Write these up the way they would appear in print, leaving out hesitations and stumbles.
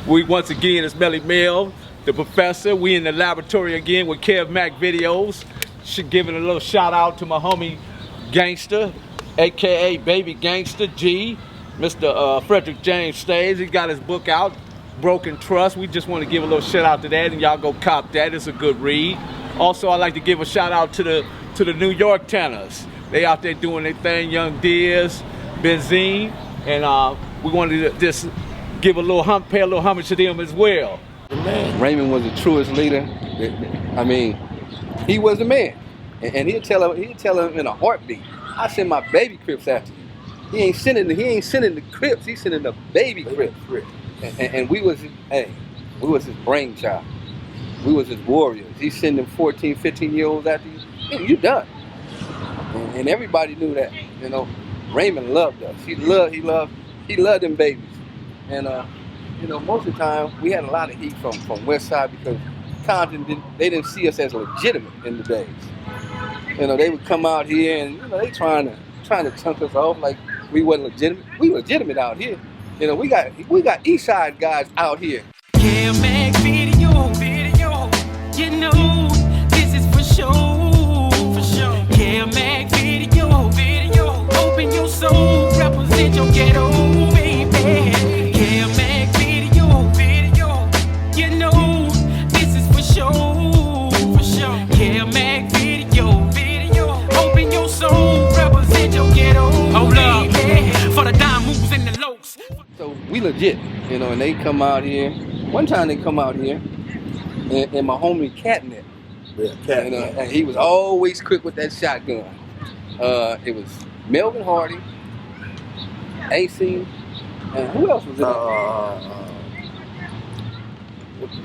We once again, it's Melle Mel, the professor. We in the laboratory again with Kev Mack videos. Giving a little shout out to my homie Gangster, aka Baby Gangster G, Mr. Frederick James Stays. He got his book out, Broken Trust. We just want to give a little shout out to that, and y'all go cop that. It's a good read. Also, I'd like to give a shout out to the New York tenors. They out there doing their thing, Young Deers, Benzine, and we wanted to just give a little pay a little homage to them as well. Man. Raymond was the truest leader. I mean, he was the man, and he'll tell him in a heartbeat. I send my baby Crips after you. He ain't sending the Crips. He's sending the baby Crips. And we was his brainchild. We was his warriors. He's sending 14, 15-year-olds after you. You done. And everybody knew that. You know, Raymond loved us. He loved them babies. And you know, most of the time we had a lot of heat from West Side because Compton didn't see us as legitimate in the days. You know, they would come out here and you know they trying to chunk us off like we wasn't legitimate. We legitimate out here. You know, we got East Side guys out here. Yeah, Mack video, you know this is for sure. Yeah, Mack video, open your soul, represent your ghetto, baby. Yeah, Mack video, you know this is for sure. Yeah, Mack video, open your soul, represent your ghetto, baby. For the dime moves and the lows. So we legit, you know, and they come out here. One time they come out here, and my homie Catnip, and he was always quick with that shotgun. It was Melvin Hardy, AC, and who else was in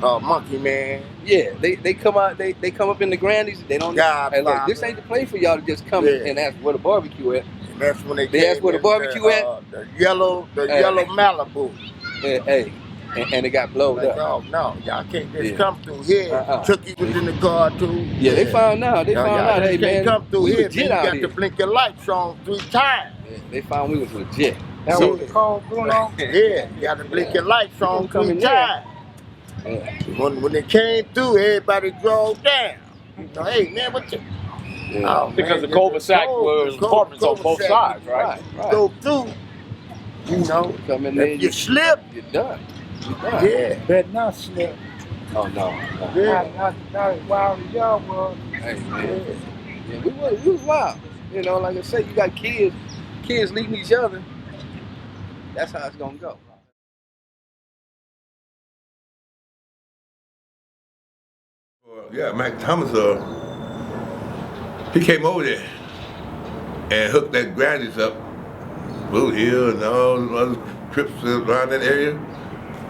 there? Monkey Man. Yeah, they come out, they come up in the Grandees. They don't. Hey, look, this ain't the place for y'all to just come and ask where the barbecue at. And that's when they asked where the barbecue at. The yellow Malibu. Hey. And it got blown up. Oh no, y'all can't just come through here. Chucky was in the car too. Yeah, they found out. They found out. Hey man, come through here. You got here. to blink your lights on 3 times. Yeah, they found we was legit. That was the call, Bruno. Yeah, you got to blink your lights on 3 times. Yeah. When they came through, everybody drove down. You know, hey man, what you? Yeah. Oh, because the cul-de-sac was apartments on both sides, right? Go through. You know, if you slip, you're done. Yeah, better not slip. Oh no. Yeah, not as wild as y'all was. Hey man, yeah, we was wild. You know, like I said, you got kids leading each other. That's how it's gonna go. Yeah, Mack Thomas, he came over there and hooked that Grandees up, Blue Hill and all the other Crips around that area.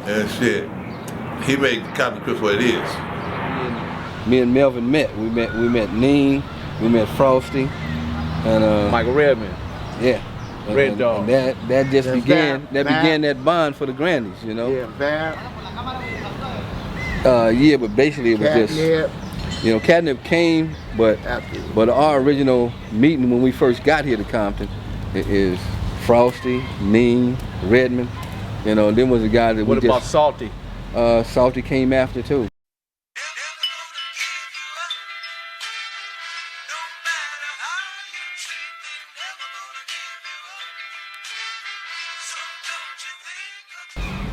And shit, he made Compton Crips what it is. Me and Melvin met. We met Neen, we met Frosty, and Michael Redman. Yeah. Red Dog. And that just began that bond for the Grandees, you know. Yeah, Bam. Yeah, but basically it was Catnip. just, you know, Catnip came, but our original meeting when we first got here to Compton is Frosty, Neen, Redman. You know, and then was the guy that What about Salty? Salty came after too.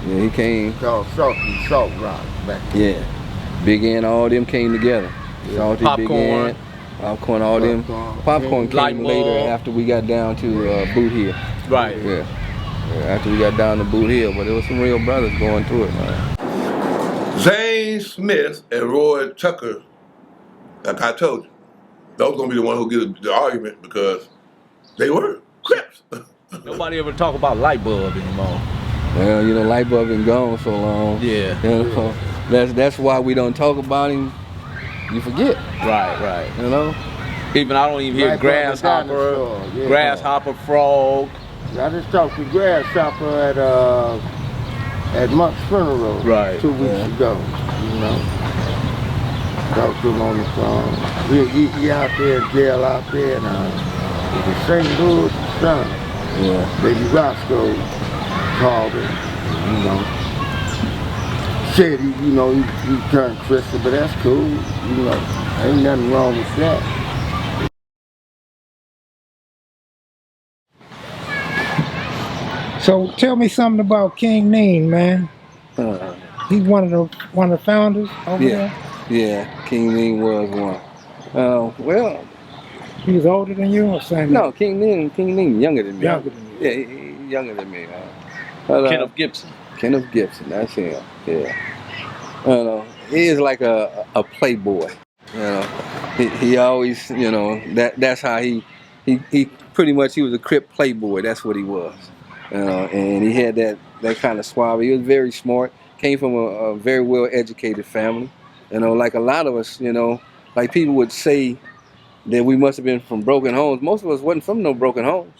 Yeah, he came. Called Salty Salt Rock back then. Yeah, Big N, all them came together. Yeah. Salty, Popcorn. Big N, Popcorn, all them. Popcorn came later after we got down to Boot Hill. Right. Yeah. After we got down to Boot Hill, but there was some real brothers going through it, man. Zane Smith and Roy Tucker, like I told you, those gonna be the one who get the argument because they were Crips. Nobody ever talk about Light Bulb anymore. Well, you know, Light Bulb been gone so long. Yeah. You know, that's why we don't talk about him. You forget. Right. You know? Even I don't even hear Grasshopper, Frog. I just talked to Grasshopper at Monk's funeral 2 weeks ago. You know, talked to him on the phone. He out there in jail out there, and the St. Louis son, Baby Roscoe, called him. You know, said he turned Christian, but that's cool. Ain't nothing wrong with that. So tell me something about King Neen, man. He's one of the founders over there. Yeah, King Neen was one. Well, he was older than you or same? No, King Neen younger than me. Younger than you. Yeah, he younger than me. Kenneth Gibson. Kenneth Gibson, that's him. Yeah. He is like a playboy. He always, that's how he pretty much, he was a Crip playboy. That's what he was. And he had that kind of suave. He was very smart. Came from a very well educated family. Like a lot of us, like people would say that we must have been from broken homes. Most of us wasn't from no broken homes.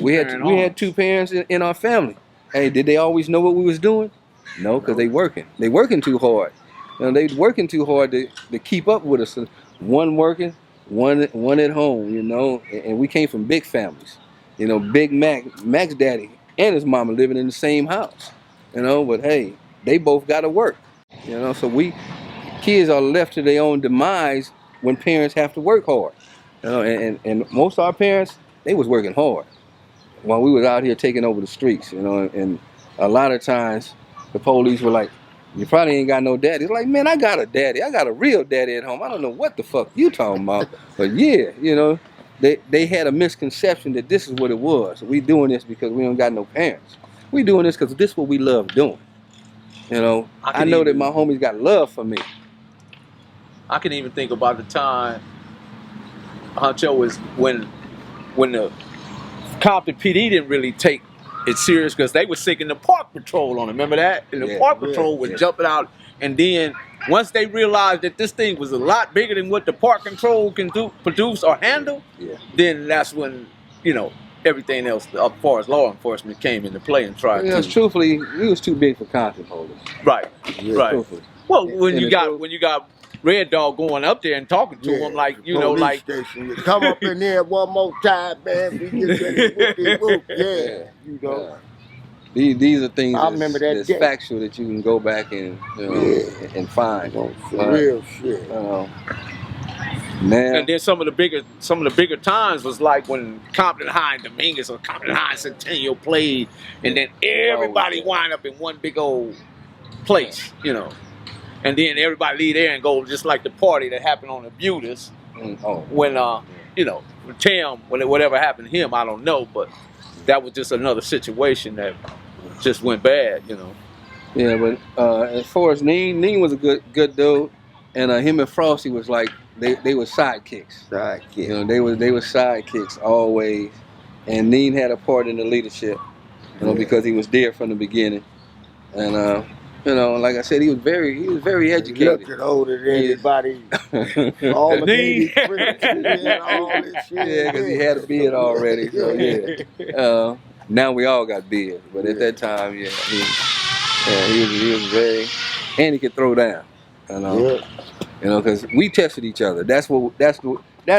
We had two parents in our family. Hey, did they always know what we was doing? No, because they working. They working too hard. They working too hard to keep up with us. One working, one at home, and we came from big families. Big Mack's daddy and his mama living in the same house. But hey, they both got to work. So kids are left to their own demise when parents have to work hard. And most of our parents, they was working hard while we was out here taking over the streets, and a lot of times the police were like, you probably ain't got no daddy. It's like, man, I got a daddy. I got a real daddy at home. I don't know what the fuck you talking about. But yeah, they had a misconception that this is what it was. We doing this because we don't got no parents. We doing this because this is what we love doing. I know that my homies got love for me. I can even think about the time Houncho was when the Compton PD didn't really take it serious because they were sick in the park patrol on it. Remember that? And the park patrol was jumping out, and then once they realized that this thing was a lot bigger than what the park control can produce or handle, then that's when everything else, as far as law enforcement, came into play and tried to. Truthfully, we was too big for Compton holders. Right. Truthfully. Well, when you got Red Dog going up there and talking to him like, like station. Come up in there one more time, man. We get ready to whoop. These are things I remember that's factual that you can go back and and find. Real shit. Man. And then some of the bigger times was like when Compton High and Dominguez or Compton High and Centennial played, and then everybody wind up in one big old place, and then everybody leave there and go just like the party that happened on the Butas when Tam, when whatever happened to him, I don't know, but that was just another situation that just went bad, Yeah, but as far as Neen was a good dude, and him and Frosty was like they were sidekicks. They were sidekicks always, and Neen had a part in the leadership, because he was there from the beginning, and like I said, he was very educated. He looked older than anybody. All the baby Crips and all this shit. Yeah, because he had a beard already. So yeah. Now we all got beards, but at that time, he was very, and he could throw down. Because we tested each other. That's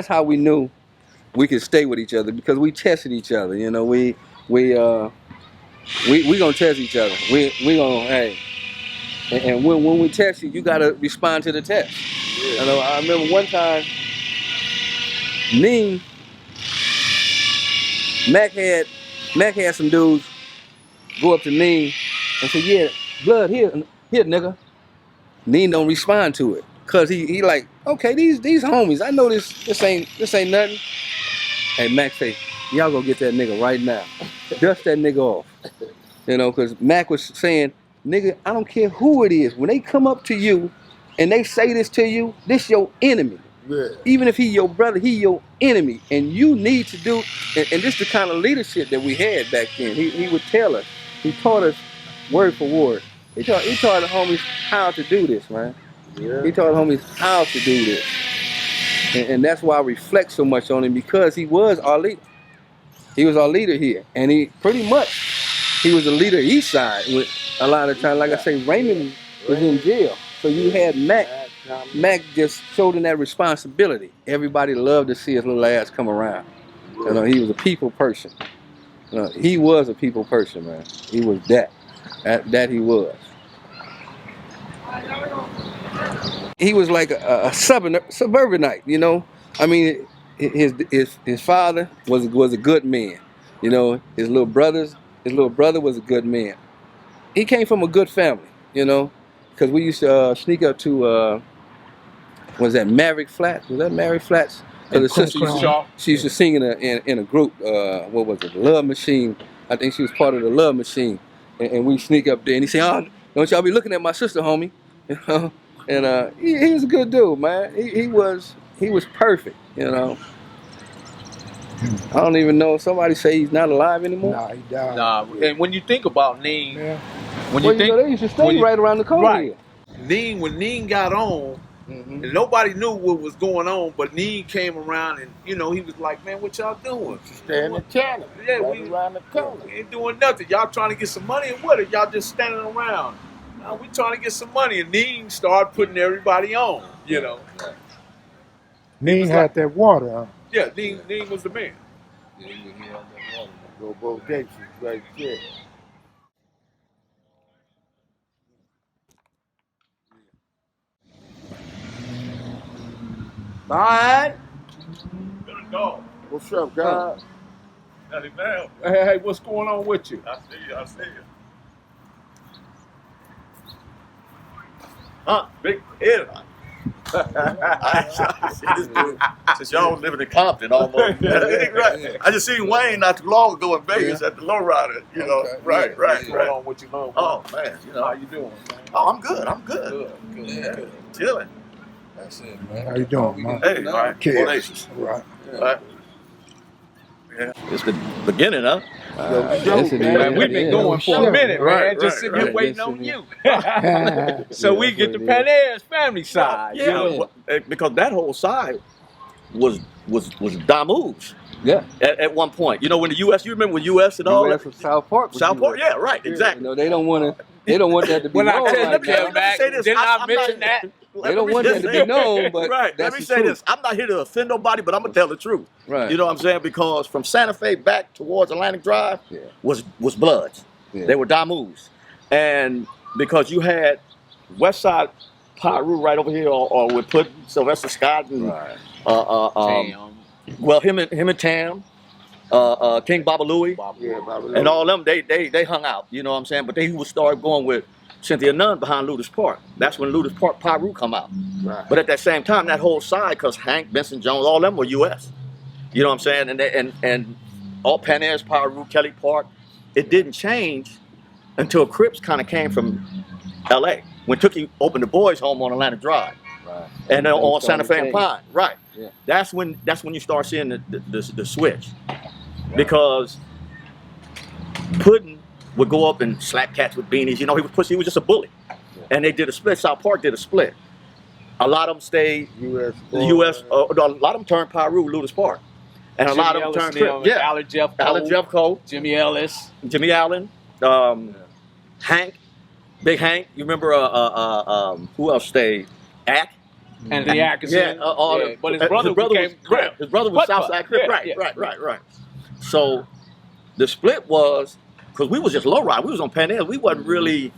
how we knew we could stay with each other, because we tested each other. We gonna test each other. We gonna And when we test you, you gotta respond to the test. I remember one time, Neen, Mack had some dudes go up to Neen and say, "Yeah, blood here, nigga." Neen don't respond to it, cause he like, okay, these homies, I know this ain't nothing. Hey, Mack say, y'all go get that nigga right now, dust that nigga off, cause Mack was saying, nigga, I don't care who it is. When they come up to you and they say this to you, this your enemy. Yeah. Even if he your brother, he your enemy. And you need to do, and this is the kind of leadership that we had back then. He would tell us, he taught us word for word. He taught the homies how to do this, man. Yeah. He taught the homies how to do this. And that's why I reflect so much on him, because he was our leader. He was our leader here. And he was the leader east side. With a lot of times, like I say, Raymond was in jail. So you had Mack. Mack just showed him that responsibility. Everybody loved to see his little ass come around. He was a people person. He was a people person, man. He was that he was. he was like a suburbanite, you know. I mean, his father was a good man, you know. His little brother was a good man. He came from a good family, you know, because we used to sneak up to was that Maverick Flats? Was that Maverick Flats? The sister she used to sing in a group. What was it? Love Machine. I think she was part of the Love Machine. And we sneak up there, and he said, "Oh, don't y'all be looking at my sister, homie." You know. And he was a good dude, man. He was perfect, you know. I don't even know if somebody say he's not alive anymore. Nah, he died. Nah, and when you think about Neen, when you know, they used to stay right around the corner. Right. Neen, when Neen got on, and nobody knew what was going on, but Neen came around and, you know, he was like, "Man, what y'all doing?" Stay in the channel. Yeah, right around the corner. We ain't doing nothing. Y'all trying to get some money, and what? Or y'all just standing around? No, we trying to get some money, and Neen started putting everybody on, you know. Neen had that water, huh? Yeah, Neen was the man. Yeah, he had that water. Go Bodacious right there. All right. Bitter Dog. What's up, guys? Melle Mel. Hey, what's going on with you? I see you. Huh? Big head. Since y'all was living in Compton almost. Right. I just seen Wayne not too long ago in Vegas at the lowrider, you know. Right. What's going on with you, love? Oh man, you know. How you doing, man? Oh, I'm good. Good. Chilling. That's it, man. How you doing, man? Hey, all right. Bodacious. Right. Right. Yeah. It's the beginning, huh? Yes, it is. Man, we've been going for a minute, man. Right, Just sitting here right. waiting Yes, on it you. So we get the Panayers family side. Yeah, You know? because that whole side was Damu's. Yeah. At one point, you know, when the U.S. You remember when U.S. and all US that? was South Park. South Park, yeah, right, exactly. You know, they don't want that to be When I known. tell you, like that. Kev Mack, didn't I mention that? They don't want that to be known, but right. that's Let me the say truth. this: I'm not here to offend nobody, but I'm gonna tell the truth. Right. You know what I'm saying? Because from Santa Fe back towards Atlantic Drive was Bloods. Yeah. They were Damus, and because you had West Side Pyru right over here, or with Puddin, Sylvester Scott, and well, him and Tam. King Baba Louie, and all them, they hung out, you know what I'm saying? But they would start going with Cynthia Nunn behind Ludus Park. That's when Ludus Park Pyru come out. Right. But at that same time, that whole side, because Hank, Benson Jones, all them were U.S. You know what I'm saying? And all Panayers, Pyru, Kelly Park, it didn't change until Crips kind of came from L.A. when Tookie opened the boys' home on Atlantic Drive. Right. And then on Santa Fe and Pine. Right. Yeah. That's when you start seeing the switch. Because Puddin would go up and slap cats with beanies. You know, he was just a bully. Yeah. And they did a split. South Park did a split. A lot of them stayed U.S. A lot of them turned Pyru, Ludus Park. And a lot of them turned Crips. Yeah. Alan Jeff Cole. Jimmy Ellis. Jimmy Allen. Hank. Big Hank. You remember who else stayed? Ack. Anthony Atkinson. Yeah, but his brother became Crip. His brother was Southside Crip. Right. So the split was, because we was just low ride. We was on Panayers. We wasn't really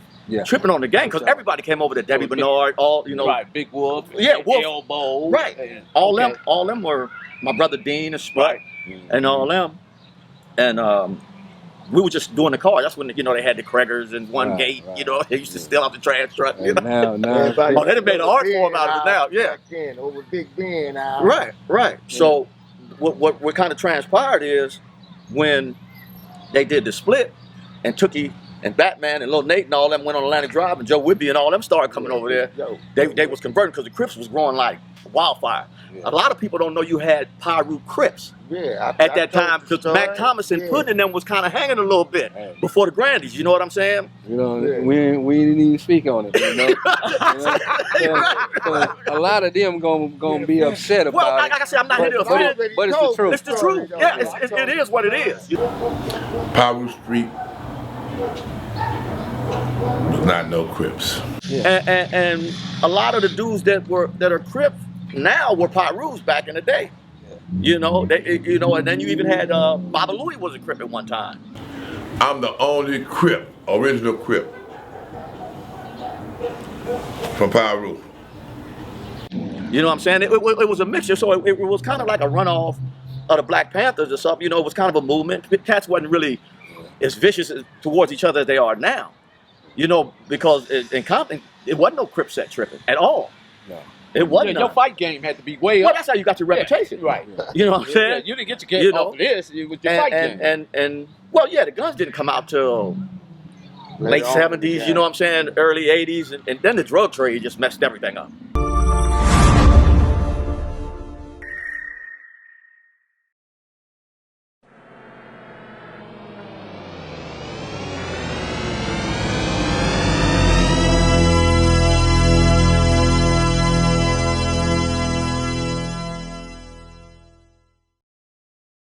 tripping on the gang, because everybody came over to Debbie Bernard, all, you know. Right, Big Wolf. Yeah, Wolf. Elbow. Right. All them were my brother Dean and Sprite and all them. And we were just doing the car. That's when, you know, they had the Craigers and one gate, you know. They used to steal out the trash truck. You know? Now. Oh, they done made an art form out of it now. Yeah. Then, over Big Ben now. Right. Yeah. So what kind of transpired is when they did the split and Tookie and Batman and Lil Nate and all them went on Atlantic Drive and Joe Whitby and all them started coming over there. They was converting because the Crips was growing like wildfire. Yeah. A lot of people don't know you had Pyru Crips at that time, because Mack Thomas and Puddin and them was kind of hanging a little bit before the Grandees. You know what I'm saying? You know, we didn't even speak on it. You know? So a lot of them gonna be upset about it. Well, like I said, I'm not here to offend, but it's the truth. It's the truth. Yeah, it is what it is. Pyru Street was not no Crips. And a lot of the dudes that are Crips now were Pyrus back in the day. You know, and then you even had Baba Louie was a Crip at one time. I'm the only Crip, original Crip from Pyru. You know what I'm saying? It was a mixture, so it was kind of like a runoff of the Black Panthers or something. You know, it was kind of a movement. Cats wasn't really as vicious towards each other as they are now. You know, because in Compton, it wasn't no Crip set tripping at all. No. It wasn't. Your fight game had to be way up. Well, that's how you got your reputation. Right. You know what I'm saying? Yeah, you didn't get your game off of this. It was your fight game. And well, yeah, the guns didn't come out till late 70s, yeah. you know what I'm saying, early 80s, and then the drug trade just messed everything up.